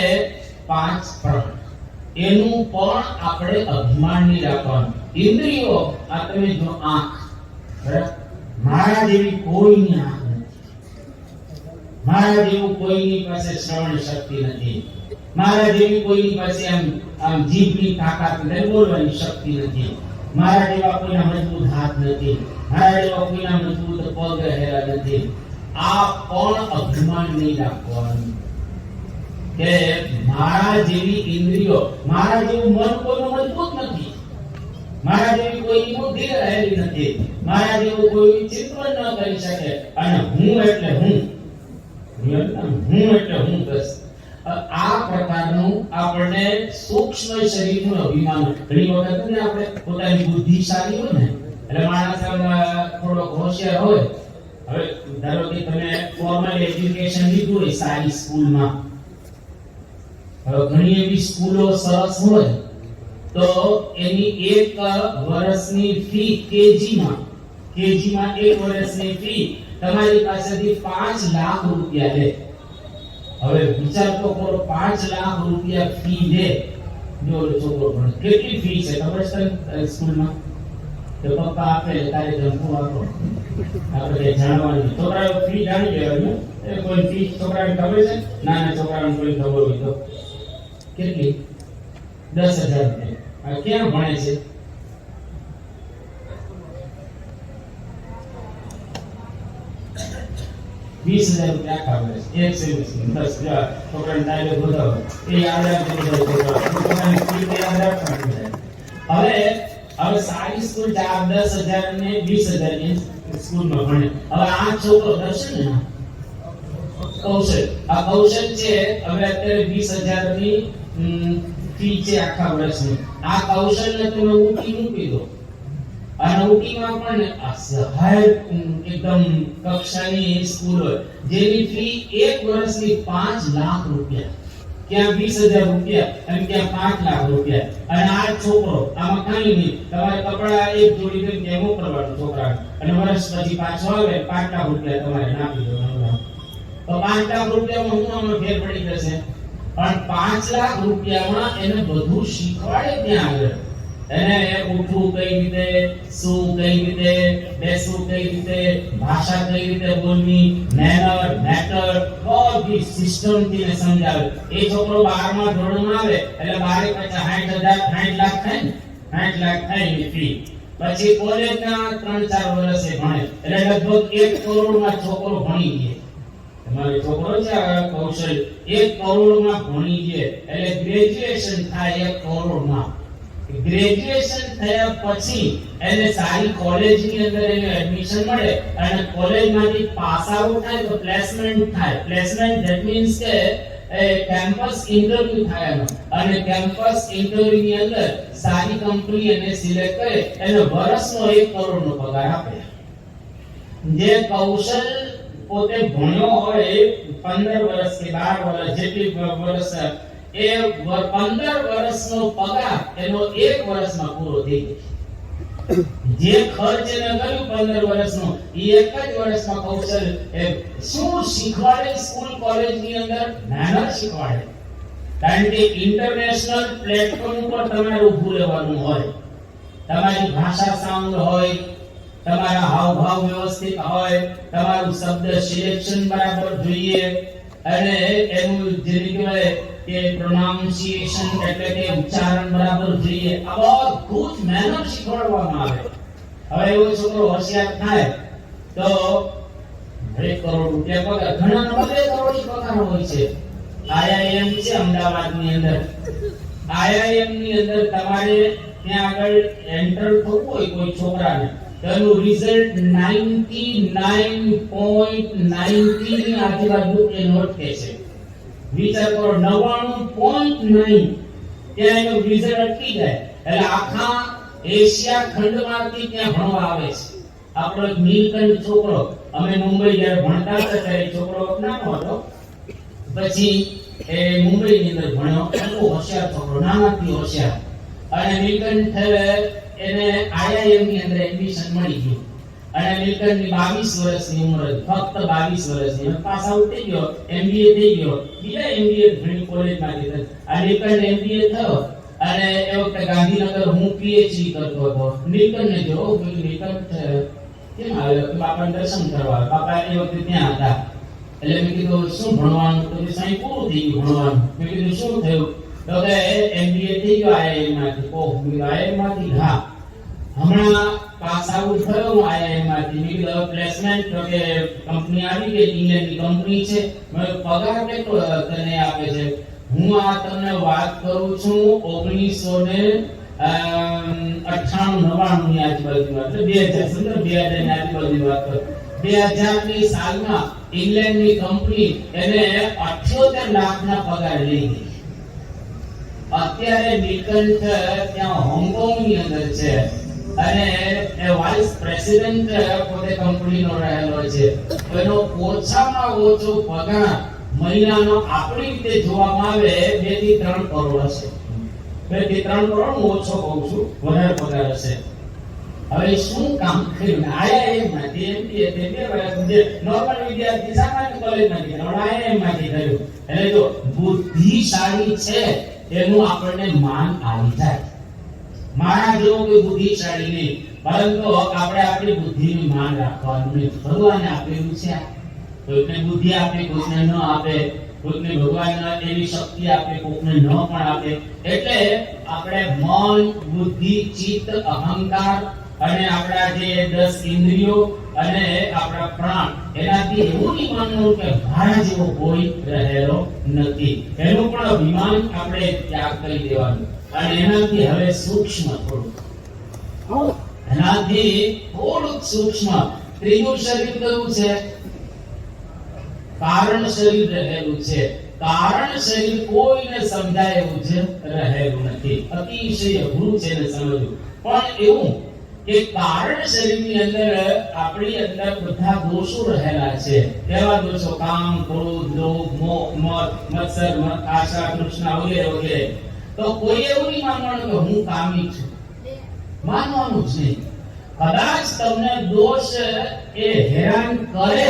5 પ્રાણ. એનું પણ આપણે અભિમાન નહીં રાખવાનું. ઇન્દ્રિયો, આ તમે જો આંખ, બરાબર, મારા જેવી કોઈની આંખ નથી, મારા જેવું કોઈની પાસે શ્રવણ શક્તિ નથી, મારા જેવી કોઈની પાસે આમ જીભની તાકાત નથી, બોલવાની શક્તિ નથી, મારા જેવા કોઈના મજબૂત હાથ નથી, મારા જેવા કોઈના મજબૂત પગ રહેલા નથી. આ પણ અભિમાન નહીં રાખવાનું કે મારા જેવી ઇન્દ્રિયો, મારા જેવું મન કોઈનું મજબૂત નથી, મારા જેવી કોઈની બુદ્ધિ રહેલી નથી, મારા જેવું કોઈ ચિંતન ન કરી શકે, અને હું એટલે હું, હું એટલે હું. બસ આ પ્રકારનું આપણને સૂક્ષ્મ શરીરનું અભિમાન. ઘણી વખત ને આપણે પોતાની બુદ્ધિશાળી હોય ને, એટલે માણસ થોડો હોશિયાર હોય. હવે ધારો કે તમે ફોર્મલ એજ્યુકેશન લીધું હોય સારી સ્કૂલમાં, હવે ઘણી એવી સ્કૂલો સરસ હોય તો એની 1 વર્ષની ફી કેજીમાં 1 વર્ષની ફી તમારી પાસેથી 5 લાખ રૂપિયા લે. હવે વિચાર તો કરો, 5 લાખ રૂપિયા ફી લે જો છોકરો ભણે. કેટલી ફી છે ખબર છે સ્કૂલમાં? તો પપ્પા આપે તારે જમવું આપો, આપણે જાણવાની. છોકરાઓ ફી જાણી લેવાની. કોઈ ફી છોકરાને ખબર છે? નાના છોકરાને કોઈ ખબર હોય તો કેટલી? 10,000 રૂપિયા. આ ક્યાં ભણે છે? ₹20,000 આખા વર્ષ. એક સેમિસ્ટર 10 છોકરાને ડાયરેક્ટ બોલાવો એ યાદ રાખજો. છોકરાની ફી યાદ રાખવાની. હવે સારી સ્કૂલ 10,000 અને 20,000 ની સ્કૂલમાં ભણે. હવે આ છોકરો દર્શન ને કૌશલ, આ કૌશલ છે. હવે અત્યારે 20,000 ની ફી છે આખા વર્ષની. આ કૌશલને તમે ઊંચી મૂકી દો, અને ઊંચીમાં પણ હાઈ એકદમ કક્ષાની સ્કૂલ હોય જેની ફી 1 વર્ષની 5 લાખ રૂપિયા, ક્યાં 20,000 રૂપિયા અને ક્યાં 5 લાખ રૂપિયા. અને આ છોકરો આમાં કાંઈ નહીં, તમારે કપડા એક જોડી દઈને ત્યાં મોકલવાનું છોકરાને, અને વર્ષ પછી પાછો આવે 5 લાખ રૂપિયા તમારે નાખી દેવાના. તો 5 લાખ રૂપિયામાં હું આમાં ફેર પડી જશે. પણ 5 લાખ રૂપિયામાં એને બધું શીખવાડે ત્યાં આગળ. એને ઉઠવું કઈ રીતે, શું કઈ રીતે, બેસવું કઈ રીતે, ભાષા કઈ રીતે બોલવી, મેનર, મેટર, બધી સિસ્ટમથી ને સમજાવે. એ છોકરો 12મા ધોરણમાં આવે એટલે 12 પછી 60 લાખ થાય ને, 60 લાખ થાય એની ફી. પછી કોલેજના 3-4 વર્ષે ભણે એટલે લગભગ 1 કરોડમાં છોકરો ભણી ગયો. તમારો છોકરો છે કૌશલ 1 કરોડમાં ભણી ગયો એટલે ગ્રેજ્યુએશન થાય 1 કરોડમાં. ગ્રેજ્યુએશન થયા પછી એને સારી કોલેજની અંદર એને એડમિશન મળે અને કોલેજમાંથી પાસ આઉટ થાય તો પ્લેસમેન્ટ થાય. પ્લેસમેન્ટ ધેટ મીન્સ કે કેમ્પસ ઇન્ટરવ્યુ થાય એનો, અને કેમ્પસ ઇન્ટરવ્યુ ની અંદર સારી કંપની એને સિલેક્ટ કરે એને વર્ષનો 1 કરોડનો પગાર આપે. જે કૌશલ પોતે ભણ્યો હોય 15 વર્ષ કે 12 વર્ષ જેટલી વર્ષ, એ 15 વર્ષનો પગાર એનો 1 વર્ષમાં પૂરો થઈ જાય. જે ખર્ચ એને કર્યું 15 વર્ષનો એ 1 જ વર્ષમાં કૌશલ શું શીખવાડે સ્કૂલ કોલેજની અંદર? મેનર શીખવાડે. કારણ કે ઇન્ટરનેશનલ પ્લેટફોર્મ ઉપર તમારે ઊભું રહેવાનું હોય, તમારી ભાષા સાઉન્ડ હોય, તમારા હાવભાવ વ્યવસ્થિત હોય, તમારું શબ્દ સિલેક્શન બરાબર જોઈએ, અને એનું જે કહેવાય કે પ્રોનાઉન્સિએશન એટલે કે ઉચ્ચારણ બરાબર જોઈએ. આ બધું જ મેનર શીખવાડવામાં આવે. હવે એવો છોકરો હોશિયાર થાય તો 1 કરોડ રૂપિયા પગાર, ઘણા 2 કરોડ પગાર હોય છે. IIM છે અમદાવાદની અંદર, IIM ની અંદર તમારે ત્યાં આગળ એન્ટર થવું હોય કોઈ છોકરાને, તેનું રિઝલ્ટ 99.90 ની આજુબાજુ એ નોટ કે છે. વિચાર કરો 99.9 ત્યાં એનો રિઝલ્ટ અટકી જાય એટલે આખા એશિયા ખંડમાંથી ત્યાં ભણવા આવે છે. આપણો નીલકંઠ છોકરો, અમે મુંબઈ જ્યારે ભણતા હતા ત્યારે છોકરો નાનો હતો, પછી એ મુંબઈ ની અંદર ભણ્યો, બહુ હોશિયાર છોકરો, નાનાથી હોશિયાર. અને નીલકંઠ એને IIM ની અંદર એડમિશન મળી ગયું અને નીલકંઠની 22 વર્ષની ઉંમર હતી, ફક્ત 22 વર્ષની. પાસ આઉટ થઈ ગયો, MBA થઈ ગયો, બીજા MBA ઘણી કોલેજમાંથી. આ નીલકંઠ MBA થયો અને એ વખતે ગાંધીનગર હું PhD કરતો હતો. નીલકંઠને જો નીલકંઠ કેમ આવ્યો કે બાપાને દર્શન કરવા. બાપા એ વખતે ત્યાં હતા એટલે મેં કીધું શું ભણવાનું? તો કે સાહેબ પૂરું થઈ ગયું ભણવાનું. મેં કીધું શું થયું? તો કે MBA થઈ ગયો IIM માંથી. ઓહ, IIM માંથી? હા, હમણાં પાસ આઉટ થયો હું IIM માંથી. મેં કીધું પ્લેસમેન્ટ? તો કે કંપની આવી ગઈ, ઇંગ્લેન્ડની કંપની છે. મેં પગાર કેટલો તને આપે છે? હું આ તમને વાત કરું છું 1998-99 ની આજુબાજુ, એટલે 2000 ની આજુબાજુ વાત કરું. 2000 ની સાલમાં ઇંગ્લેન્ડની કંપની એને 78 લાખના પગાર લઈ ગઈ. અત્યારે નીલકંઠ ત્યાં હોંગકોંગ ની અંદર છે અને એ વાઇસ પ્રેસિડેન્ટ પોતે કંપનીનો રહેલો છે. એનો ઓછામાં ઓછો પગાર મહિનાનો આપણી રીતે જોવામાં આવે 2 થી 3 કરોડ હશે. 2 થી 3 કરોડ હું ઓછો કહું છું, વધારે પગાર હશે. હવે શું કામ કર્યું? IIM માંથી MBA તે 2 વર્ષ જે નોર્મલ વિદ્યાર્થી સામાન્ય કોલેજમાંથી IIM માંથી કર્યું. એટલે જો બુદ્ધિશાળી છે એનું આપણને માન આવી જાય. મારા જેવો કોઈ બુદ્ધિશાળી નહીં, પરંતુ આપણે આપણી બુદ્ધિનું માન રાખવાનું નહીં. ભગવાને આપેલું છે, કોઈને બુદ્ધિ આપે, કોઈને ન આપે, કોઈને ભગવાન એવી શક્તિ આપે, કોઈને ન પણ આપે. એટલે આપણે મન, બુદ્ધિ, ચિત્ત, અહંકાર અને આપણા જે 10 ઇન્દ્રિયો અને આપણા પ્રાણ, એનાથી એવું નહીં માનવું કે મારા જેવો કોઈ રહેલો નથી. એનું પણ અભિમાન આપણે ત્યાગ કરી દેવાનું. અને એનાથી હવે સૂક્ષ્મ થોડું, એનાથી થોડુંક સૂક્ષ્મ ત્રીજું શરીર કયું છે? કારણ શરીર રહેલું છે. કારણ શરીર કોઈને સમજાય એવું છે રહેલું નથી. અતિશય અઘરું છે ને સમજવું. પણ એવું કે કારણ શરીરની અંદર આપણી અંદર બધા દોષો રહેલા છે. કેવા દોષો? કામ, ક્રોધ, લોભ, મોહ, મદ, મત્સર, આશા, તૃષ્ણા વગેરે વગેરે. તો કોઈ એવું નહીં માનવાનું કે હું કામી છું, માનવાનું જ નહીં. કદાચ તમને દોષ એ હેરાન કરે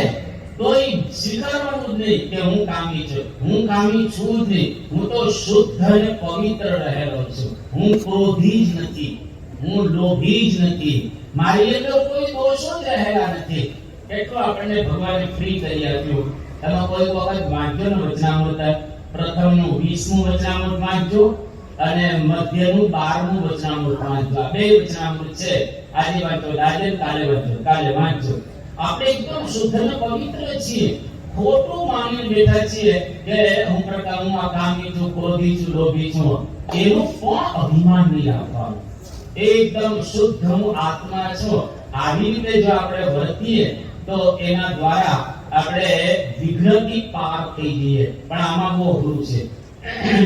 તોય સ્વીકારવાનું જ નહીં કે હું કામી છું. હું કામી છું જ નહીં. હું તો શુદ્ધ અને પવિત્ર રહેલો છું. હું ક્રોધી જ નથી, હું લોભી જ નથી. મારી અંદર કોઈ દોષો જ રહેલા નથી. એટલું આપણને ભગવાને ફ્રી કરી આપ્યું. તમે કોઈ વખત વાંચજો ને વચનામૃત, પ્રથમનું 20મું વચનામૃત વાંચજો અને મધ્યનું 12મું વચનામૃત વાંચજો. આ 2 વચનામૃત છે. આજે વાંચો, આજે કાલે વાંચો, કાલે વાંચો. આપણે એકદમ શુદ્ધ અને પવિત્ર છીએ. ખોટું માની બેઠા છીએ કે હું આ કામી છું, ક્રોધી છું, લોભી છું. એનું પણ અભિમાન નહીં રાખવાનું. એકદમ શુદ્ધ હું આત્મા છું. આવી રીતે જો આપણે વર્તીએ તો એના દ્વારા આપણે વિઘ્નથી પાર થઈ જઈએ. પણ આમાં બહુ અઘરું છે.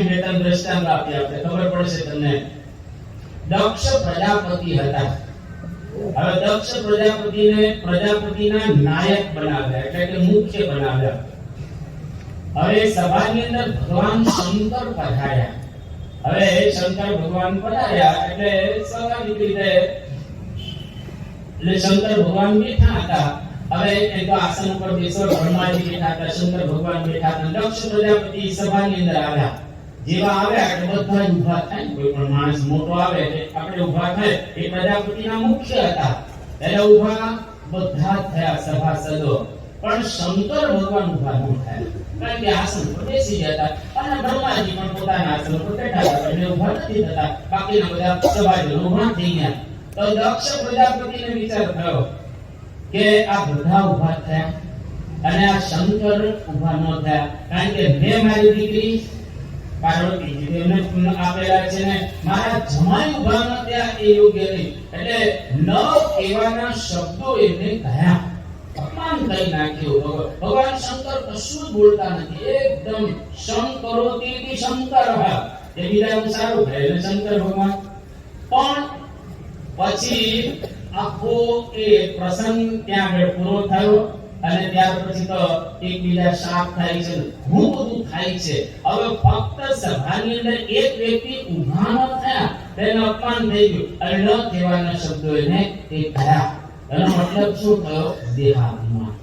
બે ત્રણ દ્રષ્ટાંત આપી, આપણે ખબર પડશે તમને. દક્ષ પ્રજાપતિ હતા. હવે દક્ષ પ્રજાપતિના નાયક બનાવ્યા, એટલે કે મુખ્ય બનાવ્યા. હવે સભાની અંદર ભગવાન શંકર પધાર્યા. હવે શંકર ભગવાન પધાર્યા એટલે સ્વાભાવિક રીતે શંકર ભગવાન બેઠા હતા. હવે એ તો આસન ઉપર બેસવા બ્રહ્માજી બેઠા હતા, શંકર ભગવાન બેઠા હતા. દક્ષ પ્રજાપતિ સભાની અંદર આવ્યા. જેવા આવ્યા એટલે બધા જ ઊભા થાય. કોઈ પણ માણસ મોટો આવે એટલે આપણે ઊભા થાય. એ પ્રજાપતિના મુખ્ય હતા એટલે ઊભા બધા થયા સભાસદો. પણ શંકર ભગવાન ઊભા ન થયા, કારણ કે આસન પર બેસી જતા. અને બ્રહ્માજી પણ પોતાના આસન પર બેઠા હતા એટલે ઊભા નથી થતા. બાકીના બધા સભાસદો ઊભા થઈ ગયા. તો દક્ષ પ્રજાપતિને વિચાર થયો કે આ બધા ઊભા થયા અને આ શંકર ઊભા ન થયા, કારણ કે મેં મારી દીકરી પાર્વતી એમને આપેલા છે ને મારા જમાઈ ઊભા ન થયા એ યોગ્ય નહીં. એટલે ન કહેવાના શબ્દો એમને કહ્યા, અપમાન કરી નાખ્યું. ભગવાન શંકર કશું જ બોલતા નથી, એકદમ શંકરોતી શંકરઃ એ બીજાનું સારું થાય એટલે શંકર ભગવાન. પણ પછી આખો એ પ્રસંગ ત્યાં આગળ પૂરો થયો અને ત્યાર પછી તો એકબીજા શાપ થાય છે, ઘણું બધું થાય છે. હવે ફક્ત સભાની અંદર એક વ્યક્તિ ઊભા ન થયા તેનું અપમાન થઈ ગયું અને ન કહેવાના શબ્દો એને એ કહ્યા. એનો મતલબ શું થયો? દેહાભિમાન.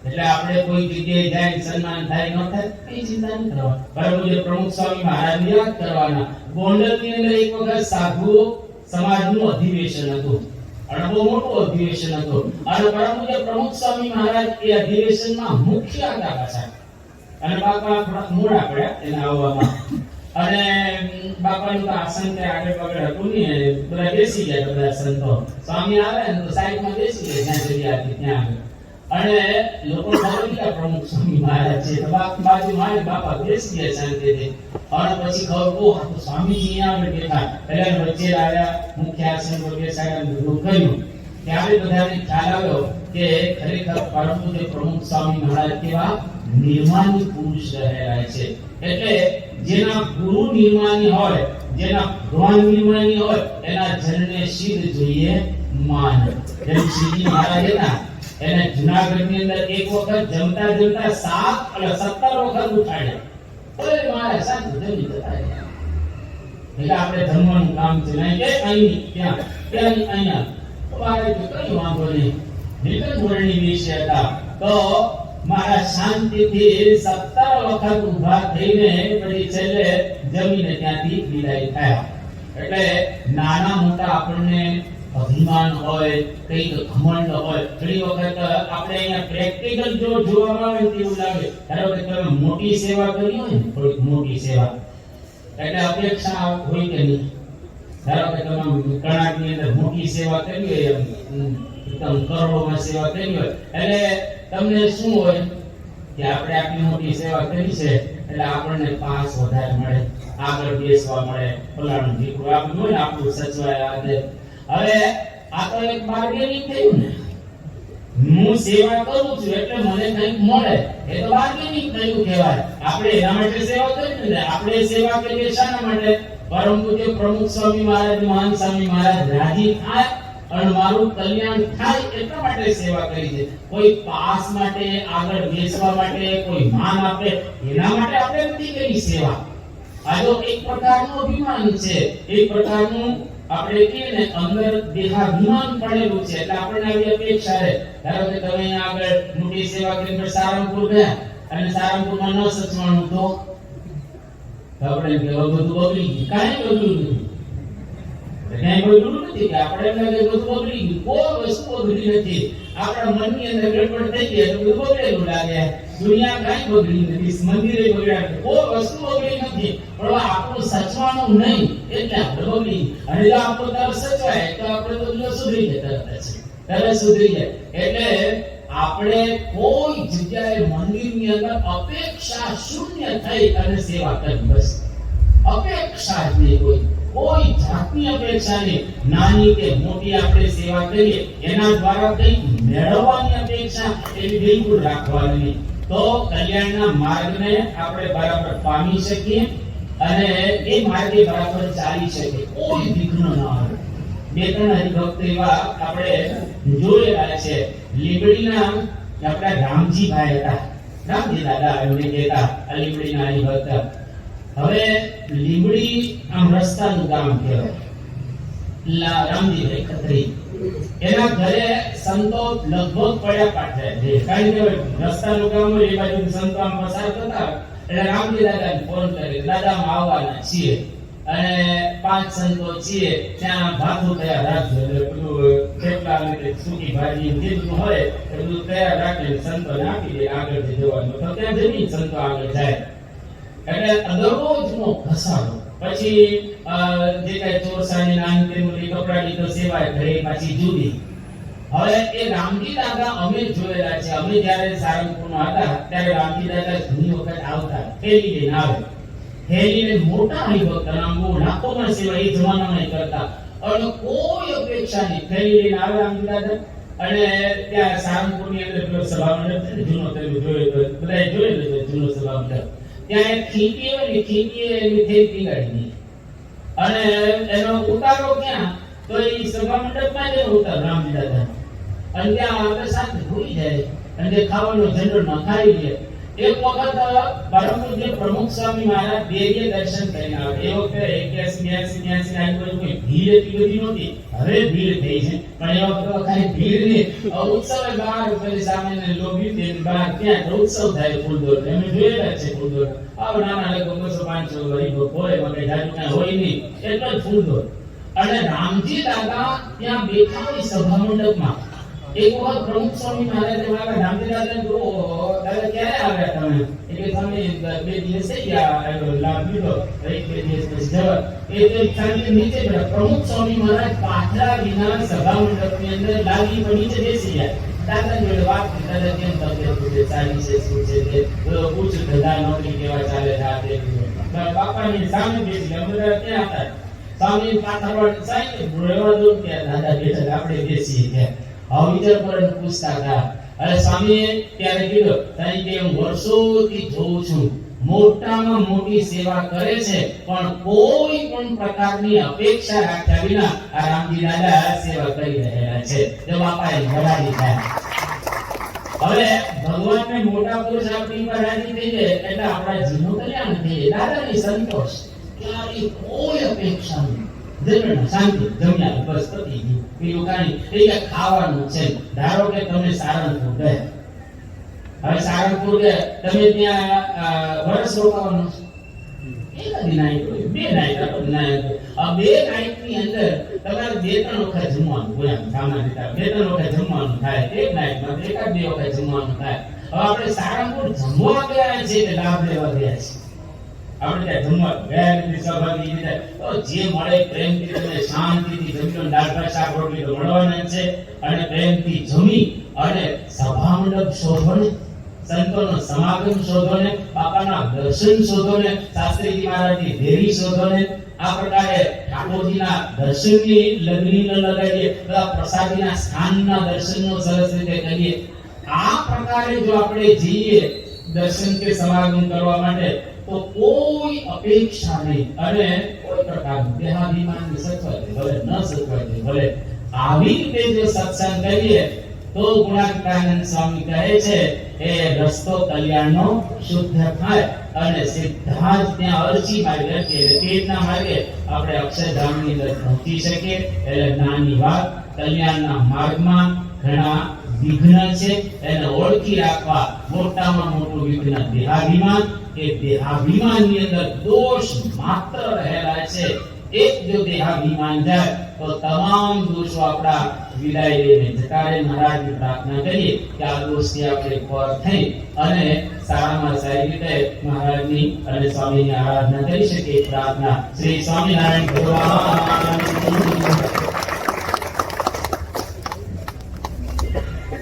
એટલે આપણે કોઈ જગ્યાએ જાય સન્માન થાય ન થાય એ ચિંતા ન કરવાની, પરંતુ જે પ્રમુખ સ્વામી મહારાજને યાદ કરવાના. ગોંડલની અંદર એક વખત સાધુ સમાજનું અધિવેશન હતું અને બહુ મોટું અધિવેશન હતું અને પરંતુ જે પ્રમુખ સ્વામી મહારાજ એ અધિવેશનમાં મુખ્ય હતા પાછા અને બાપા થોડા મોડા પડ્યા એના આવવામાં અને બાપાનું તો આસન કે આગળ પગડ હતું ને બધા બેસી ગયા. બધા સંતો સ્વામી આવે ને તો સાઈડમાં બેસી ગયા જ્યાં જગ્યા હતી ત્યાં આગળ. અને લોકો ખબર પ્રમુખ સ્વામી મહારાજ છે તો બાજુ મારે બાપા બેસી ગયા શાંતિથી. અને પછી ખબર બહુ હતું સ્વામીજી અહીંયા આગળ બેઠા, એટલે વચ્ચે આવ્યા મુખ્ય આસન પર બેસાડ્યા, બધું કર્યું. ત્યારે બધાને ખ્યાલ આવ્યો કે ખરેખર પરમ પૂજ્ય પ્રમુખ સ્વામી મહારાજ કેવા નિર્માની પુરુષ રહેલા છે. એટલે જેના ગુરુ નિર્માની હોય, જેના ભગવાન નિર્માની હોય એના જનને સિદ્ધ જોઈએ માન. જેમ શ્રીજી મહારાજ હતા એને જૂનાગઢની અંદર એક વખત જમતા જમતા 17 વખત ઉઠાડ્યા. ઓય મારા સાથ જમી જતા રહ્યા. એટલે આપણે ધર્મનું કામ છે નહીં કે અહીં ત્યાં ત્યાં અહીંયા મારે તો કઈ વાંધો નહીં. નિકટ વર્ણની વિશે હતા તો મારા શાંતિથી 17 વખત ઊભા થઈને પછી છેલ્લે જમીને ત્યાંથી વિદાય થયા. એટલે નાના મોટા આપણને અભિમાન હોય, કઈ ઘમંડ હોય, ઘણી વખત આપણે અહીંયા પ્રેક્ટિકલ જો જોવામાં આવે તેવું લાગે. ધારો કે તમે મોટી સેવા કરી હોય ને, થોડીક મોટી સેવા એટલે અપેક્ષા હોય કે નહીં. ધારો કે તમે કર્ણાટકની અંદર મોટી સેવા કરી હોય, એકદમ કરોડોમાં સેવા કરી હોય, એટલે તમને શું હોય કે આપણે આટલી મોટી સેવા કરી છે એટલે આપણને પાસ વધારે મળે, આગળ બેસવા મળે, ફલાણું દીકરું આપણું હોય ને આપણું સચવાય આજે. હવે આ તો એક બાર્ગેનિંગ થયું ને, હું સેવા કરું છું એટલે મને કંઈક મળે, એ તો બાર્ગેનિંગ થયું કહેવાય. આપણે એના માટે સેવા કરી ને, આપણે સેવા કરીએ શાના માટે? પરંતુ જે પ્રમુખ સ્વામી મહારાજ, મહાન સ્વામી મહારાજ રાજી થાય અને મારું કલ્યાણ થાય એટલા માટે સેવા કરી છે. કોઈ પાસ માટે, આગળ બેસવા માટે, કોઈ માન આપે એના માટે આપણે નથી કરી સેવા. આ તો એક પ્રકારનું અભિમાન છે, એક પ્રકારનું આપણે કહીએ ને અંદર દેહાભિમાન પડેલું છે. એટલે આપણને આવી અપેક્ષા રહે. ધારો કે તમે આગળ મોટી સેવા કરીને સારંગપુર ગયા અને સારંગપુરમાં ન સચવાનું તો આપણે કેવું બધું બગડી ગયું. કાંઈ બગડ્યું નથી, કાંઈ બગડ્યું નથી કે આપણે એમ લાગે બધું બગડી ગયું. કોઈ વસ્તુ બગડી નથી. આપણા મનની અંદર ગડબડ થઈ ગઈ તો બધું બગડેલું લાગે. દુનિયા કાંઈ બગડી નથી, મંદિરે બગડ્યા નથી, કોઈ વસ્તુ બગડી નથી. પણ આપણું સચવાનું નહીં એટલે આપણે બગડી. અને જો આપણો તરફ સચવાય તો આપણે તો બીજો સુધરી જાય, તરત સુધરી જાય. એટલે આપણે કોઈ જગ્યાએ મંદિરની અંદર અપેક્ષા શૂન્ય થઈ અને સેવા કરી. બસ અપેક્ષા જ નહીં, કોઈ જાતની અપેક્ષા નહીં. નાની કે મોટી આપણે સેવા કરીએ એના દ્વારા કંઈક મેળવવાની અપેક્ષા એવી બિલકુલ રાખવાની નહીં. તો કલ્યાણના માર્ગને આપણે બરાબર પામી શકીએ અને એ માર્ગે બરાબર ચાલી શકીએ, કોઈ વિઘ્ન ન આવે. બે ત્રણ હરિભક્ત એવા આપણે જોયેલા છે. લીંબડીના આપણા રામજીભાઈ હતા, રામજી દાદા એમને કહેતા, આ લીંબડીના હરિભક્ત. હવે લીંબડી આમ રસ્તાનું ગામ કહેવાય. રામજીભાઈ ખત્રી એના ઘરે સંતો લગભગ પડ્યા પાઠે છે, કારણ કે રસ્તાનું ગામ હોય એ બાજુ સંતો આમ પસાર થતા એટલે રામજી દાદાને ફોન કરી, દાદા અમે આવવાના છીએ અને 5 સંતો છીએ, ત્યાં ભાથું તૈયાર રાખજો. એટલે બધું થેપલા અને સૂકી ભાજી જે બધું હોય એ બધું તૈયાર રાખીને સંતોને આપી દે, આગળ જવાનું. તો ત્યાં જમીન સંતો આગળ જાય. એટલે દરરોજનો ઘસારો, પછી જે કઈ ચોરસાની નાની તેની કપડાની તો સેવા ઘરે પાછી જુદી. હવે એ રામજી દાદા અમે જોયેલા છે. અમે જ્યારે સારંગપુરમાં હતા ત્યારે રામજી દાદા ઘણી વખત આવતા, થેલી લઈને આવે, થેલીને મોટા હરિભક્તના બહુ લાખોમાં સેવા એ જમાનામાં કરતા, અને કોઈ અપેક્ષા નહીં. થેલી લઈને આવે રામજી દાદા, અને ત્યાં સારંગપુરની અંદર પેલો સભા મંડપ છે ને, જૂનો તમે જોયો, બધાએ જોયેલો છે જૂનો સભા મંડપ. ત્યાં એક ખીંટી હોય ને, ખીંટીએ એની થેલી પીગાડી, અને એનો ઉતારો ક્યાં, તો એ સભા મંડપમાં જ ઉતાર રામજી દાદા. અને ત્યાં આપણે સાથે ભૂલી જાય, અને જે ખાવાનો જનરલ ન ખાઈ લે. એક વખત પરમ પૂજ્ય પ્રમુખ સ્વામી મહારાજ દેવીએ દર્શન કરીને આવે. એ વખતે 81 82 આજુબાજુ કોઈ ભીડ એટલી બધી નહોતી. હવે ભીડ થઈ છે, પણ એ વખતે ખાલી ભીડ નહીં, ઉત્સવ બહાર પેલી સામે લોબી તે બહાર ત્યાં ઉત્સવ થાય ફૂલદોર. અમે જોયેલા છે ફૂલદોર. આવ નાના લગભગ 200 500 ગરીબો હોય, મગે જાજુ કાંઈ હોય નહીં, એટલો જ ફૂલદોર. અને રામજી દાદા ત્યાં બેઠા હોય સભા મંડપમાં. એક વખત પ્રમુખ સ્વામી મહારાજે મારા રામજી દાદાને જો દાદા ક્યારે આવ્યા તમે? એટલે તમે 2 દિવસ થઈ ગયા, લાભ લીધો, 1-2 દિવસ પછી જવા. એ તો શાંતિ નીચે બેઠા. પ્રમુખ સ્વામી મહારાજ પાછળ વિના સભા મંડપની અંદર લાગી પર નીચે બેસી ગયા. દાદા જોડે વાત કરી, દાદા કેમ તબિયત પૂછે, ચાલી છે, શું છે, કે પૂછ્યું ધંધા નોકરી કેવા ચાલે છે. બાપાની સામે બેસી ગયા. બધા ક્યાં હતા? સ્વામી પાછળ સાઈ રેવા દો, ત્યાં દાદા બેઠા, આપણે બેસીએ ત્યાં. વિચાર પર પૂછતા હતા. અરે સ્વામીએ ત્યારે કીધું, તારી કે હું વર્ષોથી જોઉં છું, મોટામાં મોટી સેવા કરે છે, પણ કોઈ પણ પ્રકારની અપેક્ષા રાખ્યા વિના આ રામજી દાદા સેવા કરી રહેલા છે. જો બાપાએ વડાવી થાય. હવે ભગવાનને મોટા પુરુષ આપણી પર રાજી થઈ જાય એટલે આપણા જીવનું કલ્યાણ થઈ જાય. દાદાની સંતોષ, ક્યારેય કોઈ અપેક્ષા નહીં. જમણા શાંતિ, જમ્યા બસ પતી ગયું. બીજું કાંઈ એ ખાવાનું છે. ધારો કે તમે સારંગપુર ગયા, હવે સારંગપુર ગયા, તમે ત્યાં વર્ષ રોકાવાનું છે. એક નાઈટ હોય, 2 નાઈટ આ 2 નાઈટ ની અંદર તમારે 2-3 વખત જમવાનું હોય. સામાન્ય રીતે 2-3 વખત જમવાનું થાય. એક નાઈટમાં 1-2 વખત જમવાનું થાય. હવે આપણે સારંગપુર જમવા ગયા છે કે લાભ લેવા ગયા છે? આપણે ત્યાં જમવા ગયા નથી, સહભાગી નથી. તો જે મળે પ્રેમથી તમે શાંતિથી જમી લો. દાળ ભાત શાક રોટલી તો મળવાના છે, અને પ્રેમથી જમી અને સભા મંડપ શોધો ને, સંતોનો સમાગમ શોધો ને, બાપાના દર્શન શોધો ને, શાસ્ત્રીજી મહારાજની દેરી શોધો ને. આ પ્રકારે ઠાકોરજીના દર્શનની લગ્ની ન લગાડીએ, બધા પ્રસાદીના સ્થાનના દર્શનનો સરસ રીતે કરીએ. આ પ્રકારે જો આપણે જઈએ દર્શન કે સમાગમ કરવા માટે, તો કોઈ અપેક્ષા નહીં, અને કોઈ પ્રકારનું દેહાભિમાન સચવાય ભલે ન સચવાય ભલે. આવી રીતે જો સત્સંગ કરીએ તો ગુણાતીતાનંદ સ્વામી કહે છે એ રસ્તો કલ્યાણનો શુદ્ધ થાય, અને સીધા જ ત્યાં અરજી માર્ગે કે કેતના માર્ગે આપણે અક્ષરધામની અંદર પહોંચી શકીએ. એટલે નાની વાત, કલ્યાણના માર્ગમાં ઘણા વિઘ્ન છે, એને ઓળખી રાખવા. મોટામાં મોટું વિઘ્ન દેહાભિમાન. કે દેહાભિમાનની અંદર દોષ માત્ર રહેલા છે. એક જો દેહાભિમાન જાય તો તમામ દોષો આપણા વિદાય લઈને જતા રહે. મહારાજની પ્રાર્થના કરીએ કે આ દોષથી આપણે પર થઈ અને સારામાં સારી રીતે મહારાજની અને સ્વામીની આરાધના કરી શકીએ. પ્રાર્થના શ્રી સ્વામિનારાયણ ભગવાન